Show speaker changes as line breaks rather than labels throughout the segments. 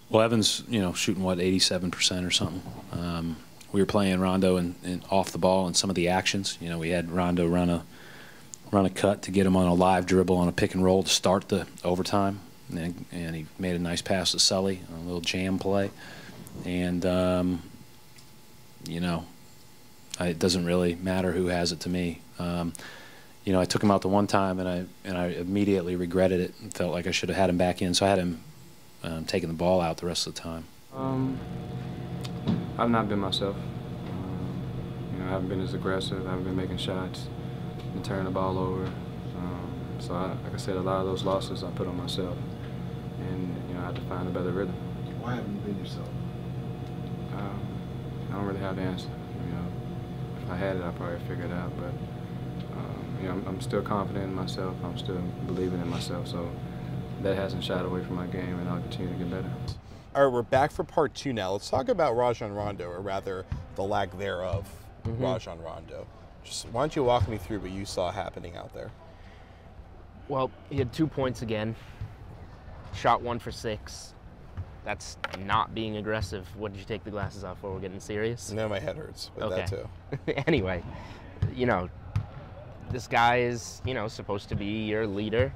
Well, Evan's, shooting, what, 87% or something. We were playing Rondo and off the ball in some of the actions. We had Rondo run a cut to get him on a live dribble on a pick and roll to start the overtime. And he made a nice pass to Sully on a little jam play. And, it doesn't really matter who has it to me. I took him out the one time, and I immediately regretted it and felt like I should have had him back in. So I had him taking the ball out the rest of the time.
I've not been myself. I haven't been as aggressive. I haven't been making shots and turning the ball over. So, like I said, a lot of those losses I put on myself, and I had to find a better rhythm.
Why haven't you been yourself?
I don't really have the answer. If I had it, I'd probably figure it out. But I'm still confident in myself. I'm still believing in myself. So that hasn't shied away from my game, and I'll continue to get better.
All right, we're back for part 2 now. Let's talk about Rajon Rondo, or rather the lack thereof, Rajon Rondo. Why don't you walk me through what you saw happening out there?
Well, he had 2 points again. Shot 1 for 6. That's not being aggressive. What did you take the glasses off for? We're getting serious?
No, my head hurts, but
okay.
That too.
Anyway, this guy is, supposed to be your leader.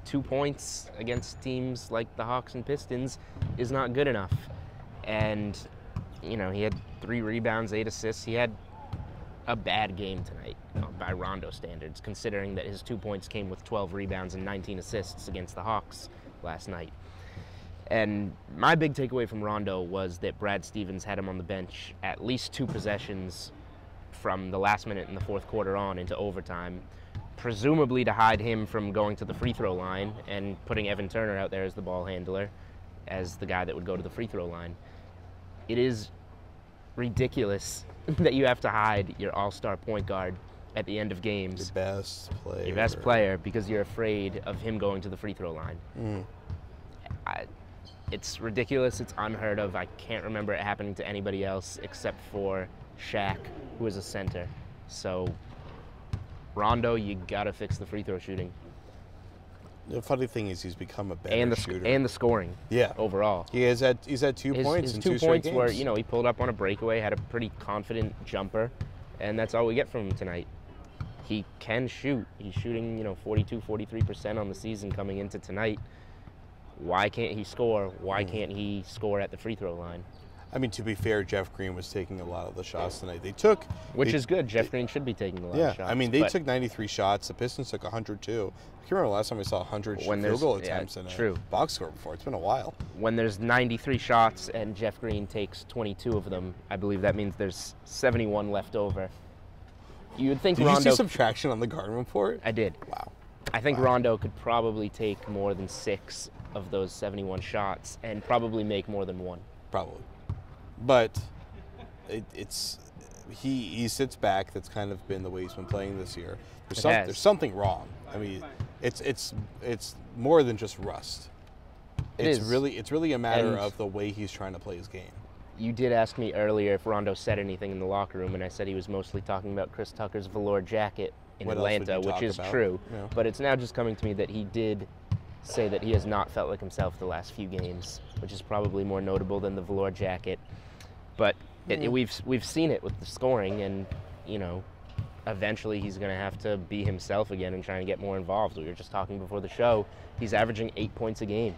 2 points against teams like the Hawks and Pistons is not good enough. And, he had 3 rebounds, 8 assists. He had a bad game tonight, by Rondo standards, considering that his 2 points came with 12 rebounds and 19 assists against the Hawks last night. And my big takeaway from Rondo was that Brad Stevens had him on the bench at least 2 possessions from the last minute in the fourth quarter on into overtime, presumably to hide him from going to the free throw line and putting Evan Turner out there as the ball handler, as the guy that would go to the free throw line. It is ridiculous that you have to hide your all-star point guard at the end of games.
Your best player.
Your best player, because you're afraid of him going to the free throw line. It's ridiculous. It's unheard of. I can't remember it happening to anybody else except for Shaq, who is a center. So, Rondo, you gotta fix the free throw shooting.
The funny thing is, he's become a better shooter.
And the scoring.
Yeah.
Overall.
He's had 2 points in 2
2
straight
points
games.
where, he pulled up on a breakaway, had a pretty confident jumper, and that's all we get from him tonight. He can shoot. He's shooting, 42, 43% on the season coming into tonight. Why can't he score? Why can't he score at the free throw line?
I mean, to be fair, Jeff Green was taking a lot of the shots tonight.
Which is good. Jeff Green should be taking a lot of shots.
Yeah, I mean, they took 93 shots. The Pistons took 102. I can't remember the last time we saw 100 field goal attempts in a box score before. It's been a while.
When there's 93 shots and Jeff Green takes 22 of them, I believe that means there's 71 left over. You would think
Did
Rondo...
you see subtraction on the Garden Report?
I did.
Wow.
I think Rondo could probably take more than 6 of those 71 shots and probably make more than 1.
Probably. But he sits back. That's kind of been the way he's been playing this year. There's something wrong. I mean, it's more than just rust. It's really a matter of the way he's trying to play his game.
You did ask me earlier if Rondo said anything in the locker room, and I said he was mostly talking about Chris Tucker's velour jacket in Atlanta, which is true. Yeah. But it's now just coming to me that he did say that he has not felt like himself the last few games, which is probably more notable than the velour jacket. But we've seen it with the scoring, and eventually he's going to have to be himself again and try and get more involved. We were just talking before the show. He's averaging 8 points a game.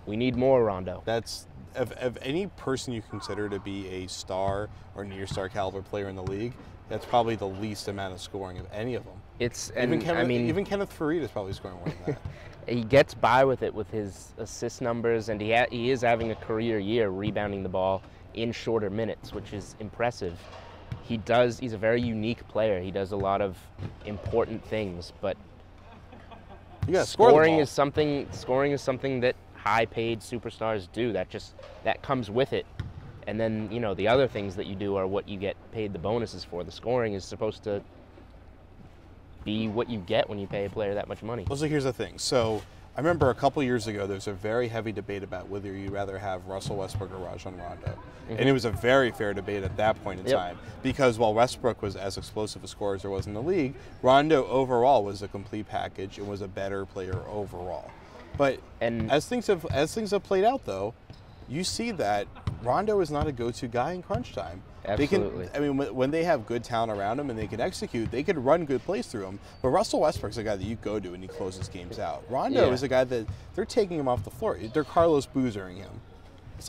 We need more Rondo.
That's of any person you consider to be a star or near-star caliber player in the league, that's probably the least amount of scoring of any of them. Even Kenneth Faried is probably scoring more than that.
He gets by with it with his assist numbers, and he is having a career year rebounding the ball in shorter minutes, which is impressive. He's a very unique player. He does a lot of important things, but scoring is something that high-paid superstars do. That comes with it. And then, the other things that you do are what you get paid the bonuses for. The scoring is supposed to be what you get when you pay a player that much money.
Well, so here's the thing. So I remember a couple years ago, there was a very heavy debate about whether you'd rather have Russell Westbrook or Rajon Rondo. And it was a very fair debate at that point in time, because while Westbrook was as explosive a scorer as there was in the league, Rondo overall was a complete package and was a better player overall. But as things have played out, though, you see that Rondo is not a go-to guy in crunch time.
Absolutely.
I mean, when they have good talent around him and they can execute, they could run good plays through him. But Russell Westbrook's a guy that you go to and he closes games out. Rondo is a guy that they're taking him off the floor. They're Carlos Boozering him.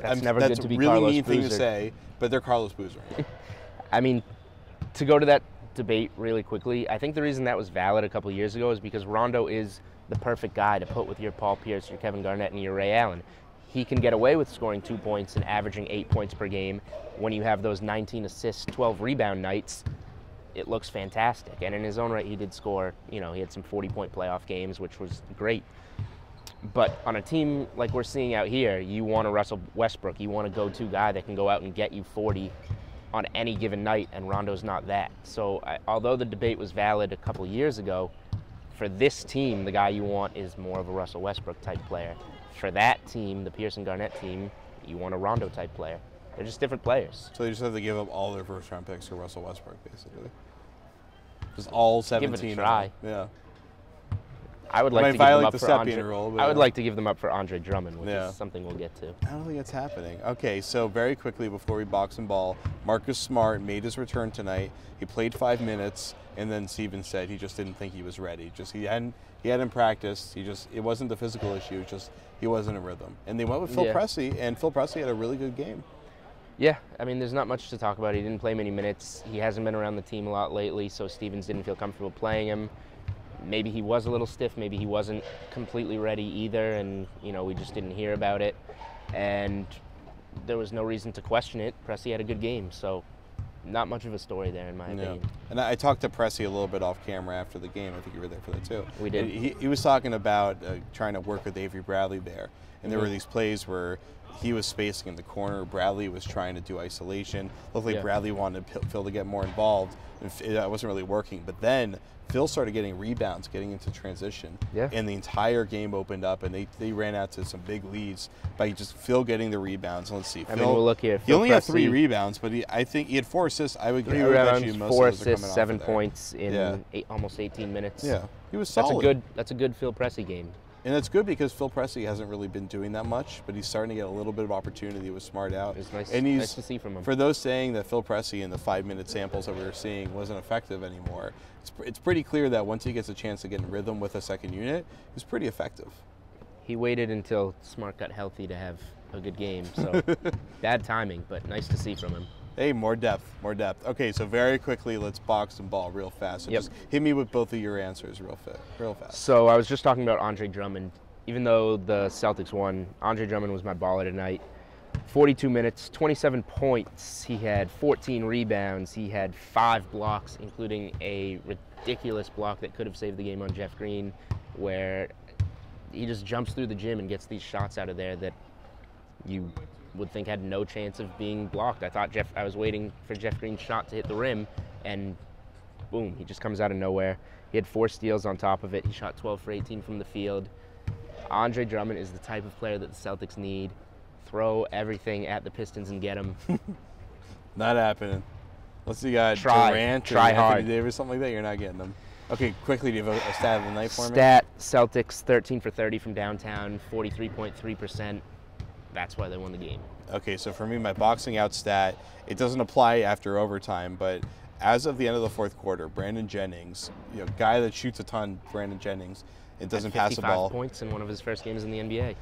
That's never good to be
Carlos Boozer. That's a really mean
Boozer.
thing to say, but they're Carlos Boozering.
I mean, to go to that debate really quickly, I think the reason that was valid a couple of years ago is because Rondo is the perfect guy to put with your Paul Pierce, your Kevin Garnett, and your Ray Allen. He can get away with scoring 2 points and averaging 8 points per game. When you have those 19 assists, 12 rebound nights, it looks fantastic. And in his own right, he did score, he had some 40-point playoff games, which was great. But on a team like we're seeing out here, you want a Russell Westbrook. You want a go-to guy that can go out and get you 40 on any given night, and Rondo's not that. So although the debate was valid a couple years ago, for this team, the guy you want is more of a Russell Westbrook type player. For that team, the Pierce and Garnett team, you want a Rondo type player. They're just different players.
So they just have to give up all their first-round picks for Russell Westbrook, basically. Just all 17.
Give it a try.
Yeah.
I would like to give them up for Andre.
Rule,
I would like to give them up for Andre Drummond, which
Yeah.
is something we'll get to.
I don't think it's happening. Okay, so very quickly before we box and ball, Marcus Smart made his return tonight. He played 5 minutes, and then Steven said he just didn't think he was ready. He hadn't practiced. It wasn't the physical issue. Just he wasn't in rhythm. And they went with Phil Pressey, and Phil Pressey had a really good game.
Yeah, I mean, there's not much to talk about. He didn't play many minutes. He hasn't been around the team a lot lately, so Stevens didn't feel comfortable playing him. Maybe he was a little stiff. Maybe he wasn't completely ready either, and we just didn't hear about it. And there was no reason to question it. Pressey had a good game, so not much of a story there in my opinion.
And I talked to Pressey a little bit off camera after the game. I think you were there for that too.
We did.
He was talking about trying to work with Avery Bradley there, and there were these plays where he was spacing in the corner. Bradley was trying to do isolation. Looked like Bradley wanted Phil to get more involved, and that wasn't really working. But then Phil started getting rebounds, getting into transition, and the entire game opened up, and they ran out to some big leads by just Phil getting the rebounds. Let's see.
I mean, we'll look here.
He only had 3 rebounds, but I think he had 4 assists. I would bet you most
4
of those are coming
assists,
off
7
of there.
points in almost 18 minutes.
Yeah, he was solid.
That's a good Phil Pressey game.
And that's good because Phil Pressey hasn't really been doing that much, but he's starting to get a little bit of opportunity with Smart out.
It's nice,
and
nice to see from him.
For those saying that Phil Pressey in the 5-minute samples that we were seeing wasn't effective anymore, it's pretty clear that once he gets a chance to get in rhythm with a second unit, he's pretty effective.
He waited until Smart got healthy to have a good game, so bad timing, but nice to see from him.
Hey, more depth, more depth. Okay, so very quickly, let's box and ball real fast. So just hit me with both of your answers real fast.
So I was just talking about Andre Drummond. Even though the Celtics won, Andre Drummond was my baller tonight. 42 minutes, 27 points. He had 14 rebounds. He had 5 blocks, including a ridiculous block that could have saved the game on Jeff Green, where he just jumps through the gym and gets these shots out of there that you would think had no chance of being blocked. I was waiting for Jeff Green's shot to hit the rim, and boom, he just comes out of nowhere. He had 4 steals on top of it. He shot 12 for 18 from the field. Andre Drummond is the type of player that the Celtics need. Throw everything at the Pistons and get them.
Not happening. Let's see, you got Durant
try
or
hard.
Anthony Davis, something like that. You're not getting them. Okay, quickly, do you have a stat of the night for me?
Celtics 13 for 30 from downtown, 43.3%. That's why they won the game.
Okay, so for me, my boxing out stat, it doesn't apply after overtime, but as of the end of the 4th quarter, Brandon Jennings, guy that shoots a ton, Brandon Jennings, it doesn't pass the ball.
55 points in one of his first games in the NBA.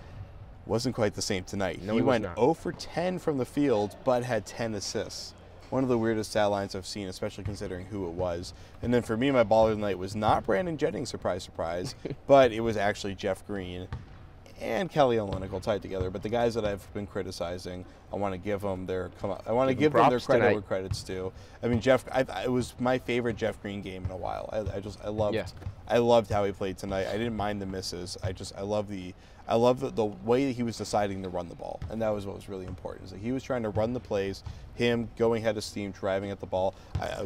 Wasn't quite the same tonight.
No,
he went
was not.
0 for 10 from the field, but had 10 assists. One of the weirdest stat lines I've seen, especially considering who it was. And then for me, my baller tonight was not Brandon Jennings, surprise, surprise, but it was actually Jeff Green. and Kelly Olynyk will tie it together. But the guys that I've been criticizing, I want to give them their give them their credit where credit's due. I mean, it was my favorite Jeff Green game in a while. I loved how he played tonight. I didn't mind the misses. I love the way that he was deciding to run the ball, and that was what was really important. Is that he was trying to run the plays, him going head of steam, driving at the ball,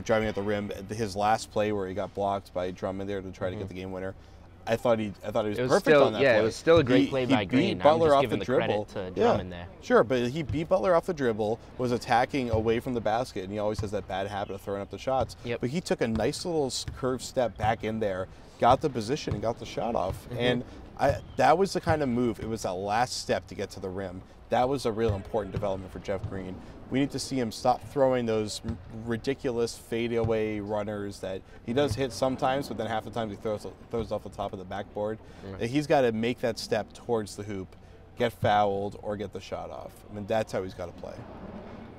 driving at the rim. His last play where he got blocked by Drummond there to try to get the game winner. I thought he was perfect
still,
on that play.
Yeah, it was still a great play by Green.
He beat Butler off the
dribble. To Drummond there.
Sure, but he beat Butler off the dribble, was attacking away from the basket, and he always has that bad habit of throwing up the shots.
Yep.
But he took a nice little curved step back in there, got the position, and got the shot off. And that was the kind of move. It was that last step to get to the rim. That was a real important development for Jeff Green. We need to see him stop throwing those ridiculous fadeaway runners that he does hit sometimes, but then half the time he throws off the top of the backboard. He's got to make that step towards the hoop, get fouled, or get the shot off. I mean, that's how he's got to play.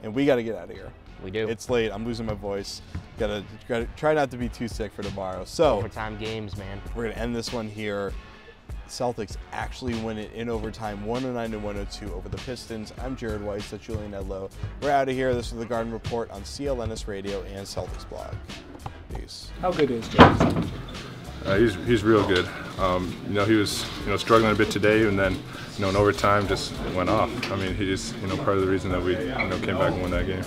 And we got to get out of here.
We do.
It's late. I'm losing my voice. Gotta try not to be too sick for tomorrow. So
overtime games, man.
We're gonna end this one here. Celtics actually win it in overtime, 109-102 over the Pistons. I'm Jared Weiss, that's Julian Edlow. We're out of here. This is the Garden Report on CLNS Radio and Celtics Blog. Peace.
How good is James?
He's real good. He was struggling a bit today, and then in overtime just went off. I mean, he's part of the reason that we came back and won that game.